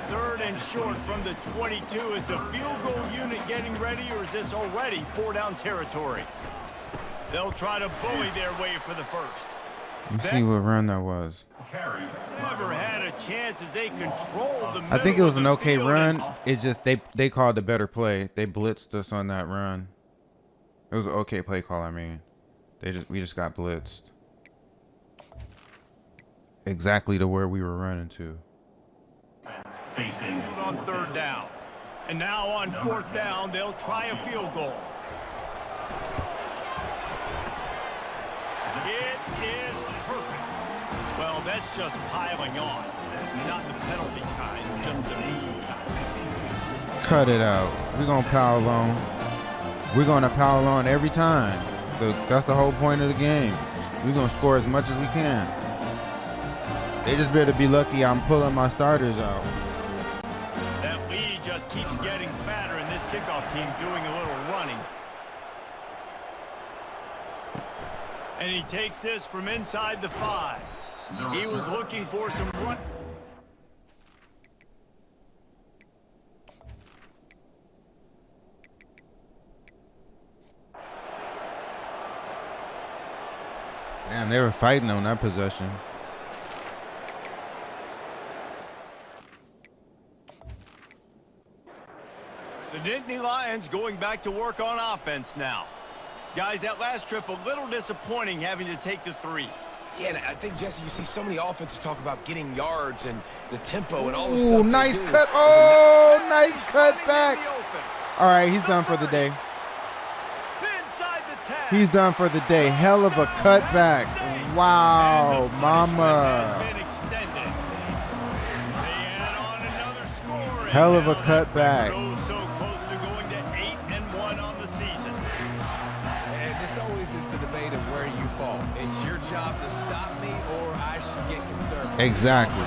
Third and short from the 22. Is the field goal unit getting ready, or is this already 4-down territory? They'll try to bully their way for the first. Let's see what run that was. Never had a chance as they controlled the middle. I think it was of an the okay field run. and It's just they called a better play. They blitzed us on that run. It was an okay play call, I mean. We just got blitzed. Exactly to where we were running to. on third down. And now on fourth down, they'll try a field goal. It is perfect. Well, that's just piling on. Not the penalty kind, just the mean kind. Cut it out. We're going to pile on. We're going to pile on every time. That's the whole point of the game. We're going to score as much as we can. They just better be lucky I'm pulling my starters out. That lead just keeps getting fatter, and this kickoff team doing a little running. And he takes this from inside the 5. He was looking for some run. Damn, they were fighting on that possession. The Nittany Lions going back to work on offense now. Guys, that last trip a little disappointing having to take the 3. Yeah, and I think, Jesse, you see so many offenses talk about getting yards and the tempo and all the stuff. Ooh, nice cut. Oh, nice cut back. All right, he's done for the day. He's done for the day. Hell of a cutback. Wow, mama. Hell of a cutback. So close to going to 8-1 on the season. And this always is the debate of where you fall. It's your job to stop me, or I should get concerned. Exactly.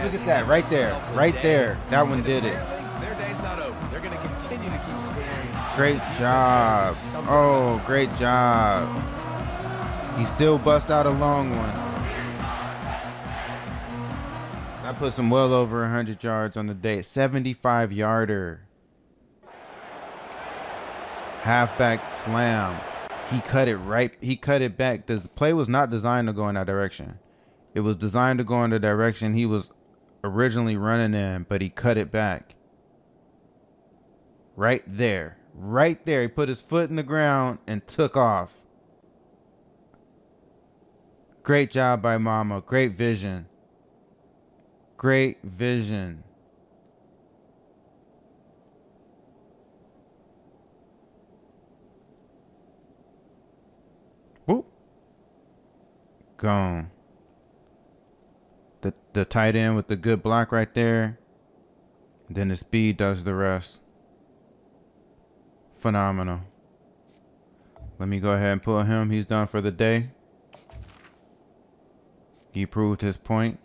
Look at that right there. Right there. That one did it. Their day's not over. They're going to continue to keep scoring. Great job. Oh, great job. He still bust out a long one. I puts him well over 100 yards on the day. 75-yarder. Halfback slam. He cut it right. He cut it back. This play was not designed to go in that direction. It was designed to go in the direction he was originally running in, but he cut it back. Right there. Right there. He put his foot in the ground and took off. Great job by Mama. Great vision. Great vision. Whoop. Gone. The tight end with the good block right there. Then the speed does the rest. Phenomenal. Let me go ahead and put him. He's done for the day. He proved his point.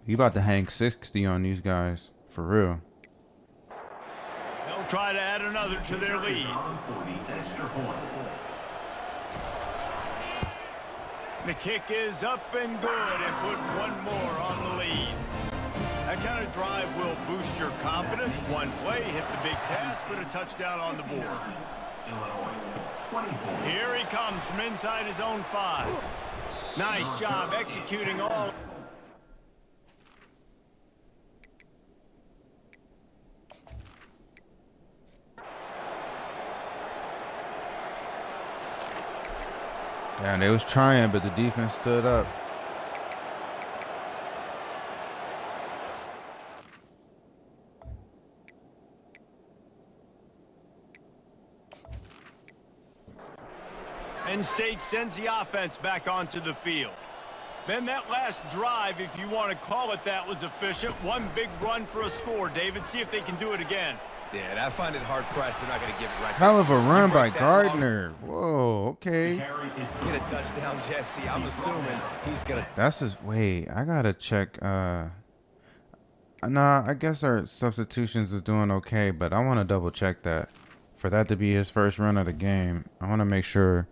You about to hang 60 on these guys, for real. They'll try to add another to their lead. The kick is up and good and put one more on the lead. That kind of drive will boost your confidence. One play, hit the big pass, put a touchdown on the board. Here he comes from inside his own 5. Nice job executing all. Yeah, they was trying, but the defense stood up. Penn State sends the offense back onto the field. Then that last drive, if you want to call it that, was efficient. One big run for a score, David. See if they can do it again. Yeah, and I find it hard-pressed. They're not going to give it right Hell back of a to him. run You by break that Gardner. Whoa, okay. Get a touchdown, Jesse. I'm assuming he's going to. That's his. Wait, I gotta check. Nah, I guess our substitutions is doing okay, but I want to double check that. For that to be his first run of the game, I want to make sure.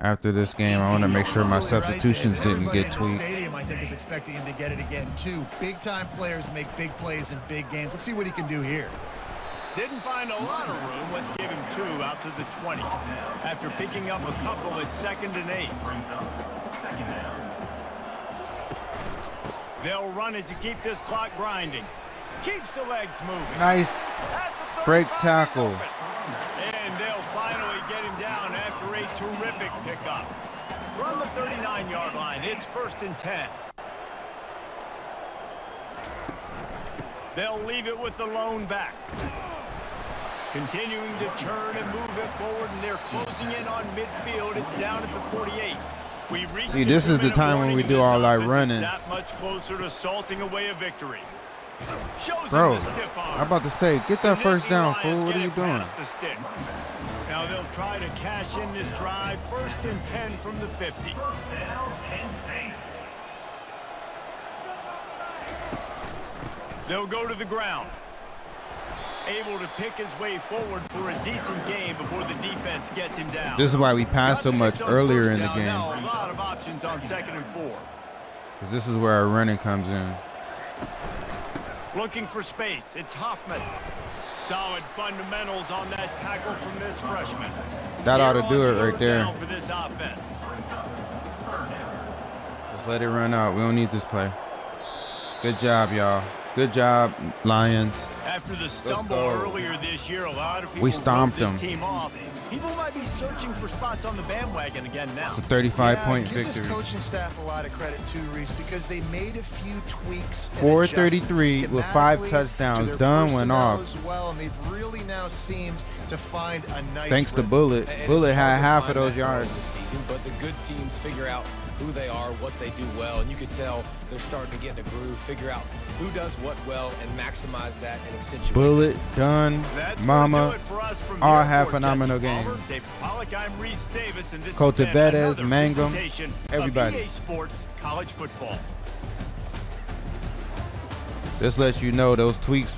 After this game, I want to make sure my substitutions didn't get tweaked. Stadium, I think, is expecting him to get it again too. Big-time players make big plays in big games. Let's see what he can do here. Didn't find a lot of room. Let's give him 2 out to the 20. After picking up a couple at 2nd and 8. They'll run it to keep this clock grinding. Keeps the legs moving. Nice break tackle. And they'll finally get him down after a terrific pickup. From the 39-yard line, it's 1st and 10. They'll leave it with the lone back. Continuing to turn and move it forward, and they're closing in on midfield. It's down at the 48. We reached See, this is the time when we do all our running. That much closer to salting away a victory. Shows Bro, him the stiff arm. I'm about to say, get that first down, fool. What are you doing? The sticks. Now they'll try to cash in this drive. 1st and 10 from the 50. They'll go to the ground. Able to pick his way forward for a decent game before the defense gets him down. This is why we passed so much earlier in the game. Now a lot of options on 2nd and 4. This is where our running comes in. Looking for space. It's Hoffman. Solid fundamentals on that tackle from this freshman. That ought to do it right there. For this offense. Just let it run out. We don't need this play. Good job, y'all. Good job, Lions. After the stumble earlier this year, a lot of people We stomped wrote them. this team off. People might be searching for spots on the bandwagon again now. It's a 35-point Give victory. this coaching staff a lot of credit too, Reese, because they made a few tweaks. and 433 adjustments with 5 schematically touchdowns. to their Dunn went personnel off. as well, and they've really now seemed to find a nice Thanks to rhythm. Bullet. And Bullet it's hard had to half find of those that early yards. this season, but the good teams figure out who they are, what they do well, and you could tell they're starting to get in a groove, figure out who does what well, and maximize that and accentuate. Bullet, Dunn, That's Mama, gonna do it for us from all the have airport. phenomenal Jesse games. Palmer, Dave Pollack, I'm Reese Davis, and this Colton has been Bettis, another Mangum, presentation everybody. of EA Sports College Football. This lets you know those tweaks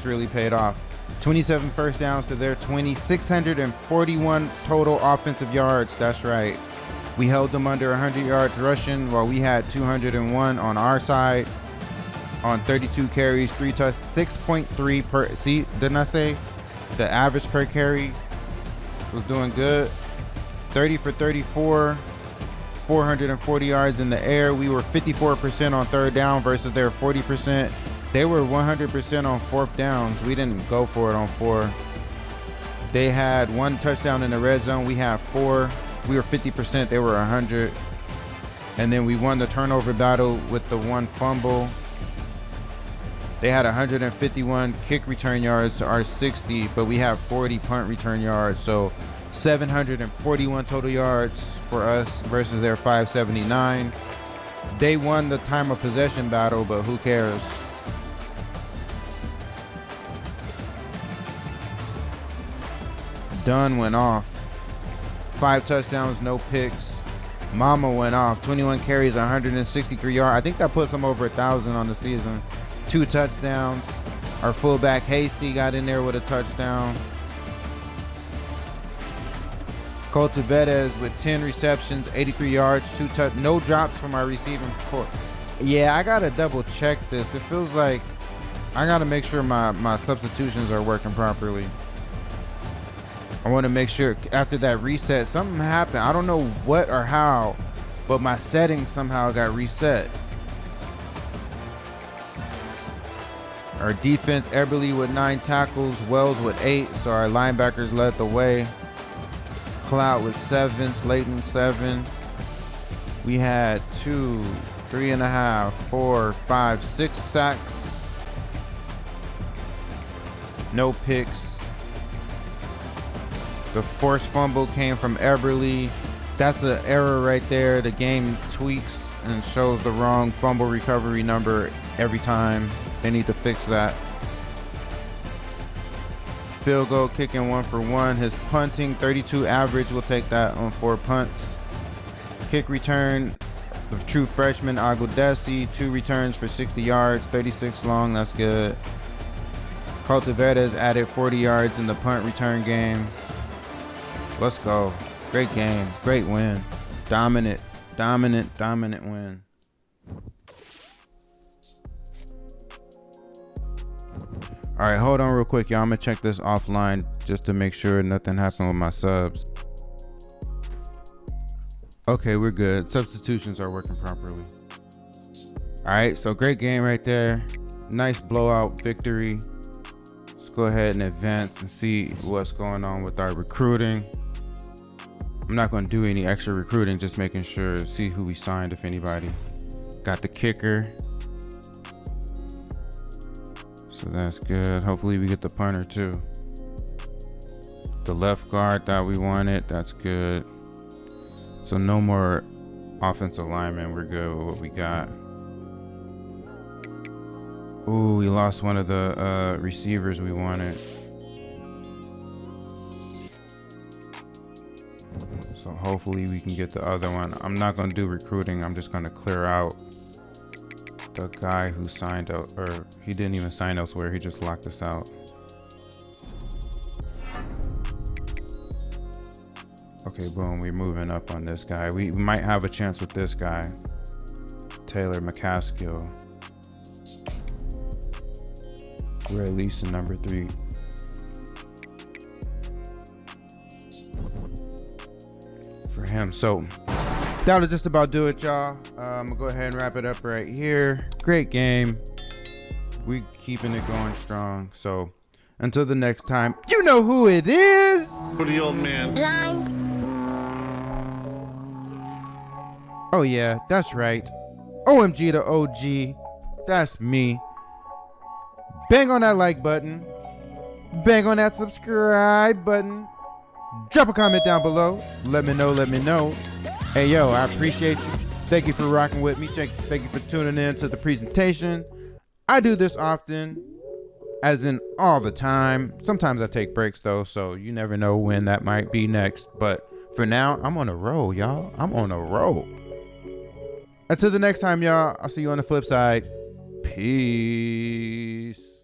really paid off. 27 first downs to their 20, 641 total offensive yards. That's right. We held them under 100 yards rushing while we had 201 on our side. On 32 carries, 3 touchdowns, 6.3 per. See, didn't I say the average per carry was doing good? 30 for 34, 440 yards in the air. We were 54% on third down versus their 40%. They were 100% on fourth downs. We didn't go for it on 4. They had 1 touchdown in the red zone. We had 4. We were 50%. They were 100. And then we won the turnover battle with the 1 fumble. They had 151 kick return yards to our 60, but we have 40 punt return yards. So 741 total yards for us versus their 579. They won the time of possession battle, but who cares? Dunn went off. 5 touchdowns, no picks. Mama went off. 21 carries, 163 yards. I think that puts him over 1,000 on the season. 2 touchdowns. Our fullback Hasty got in there with a touchdown. Colton Bettis with 10 receptions, 83 yards, 2 no drops from our receiving core. Yeah, I gotta double check this. It feels like I gotta make sure my substitutions are working properly. I want to make sure after that reset, something happened. I don't know what or how, but my settings somehow got reset. Our defense, Eberly with 9 tackles, Wells with 8, so our linebackers led the way. Cloud with 7, Slayton 7. We had 2, 3.5, 4, 5, 6 sacks. No picks. The forced fumble came from Eberly. That's an error right there. The game tweaks and shows the wrong fumble recovery number every time. They need to fix that. Field goal kicking 1 for 1. His punting 32 average. We'll take that on 4 punts. Kick return, the true freshman Agodesi, 2 returns for 60 yards, 36 long. That's good. Cultiveres added 40 yards in the punt return game. Let's go. Great game. Great win. Dominant win. All right, hold on real quick, y'all. I'm gonna check this offline just to make sure nothing happened with my subs. Okay, we're good. Substitutions are working properly. All right, so great game right there. Nice blowout victory. Let's go ahead and advance and see what's going on with our recruiting. I'm not going to do any extra recruiting, just making sure, see who we signed, if anybody. Got the kicker. So that's good. Hopefully we get the punter too. The left guard that we wanted, that's good. So no more offensive linemen. We're good with what we got. Ooh, we lost one of the receivers we wanted. So hopefully we can get the other one. I'm not going to do recruiting. I'm just going to clear out the guy who signed out, or he didn't even sign elsewhere. He just locked us out. Okay, boom. We're moving up on this guy. We might have a chance with this guy. Taylor McCaskill. We're at least in number 3. For him. So that'll just about do it, y'all. I'm gonna go ahead and wrap it up right here. Great game. We keeping it going strong. So until the next time, you know who it is. For the old man. Oh yeah, that's right. OMG to OG. That's me. Bang on that like button. Bang on that subscribe button. Drop a comment down below. Let me know. Hey, yo, I appreciate you. Thank you for rocking with me. Thank you for tuning in to the presentation. I do this often, as in all the time. Sometimes I take breaks though, so you never know when that might be next. But for now, I'm on a roll, y'all. I'm on a roll. Until the next time, y'all, I'll see you on the flip side. Peace.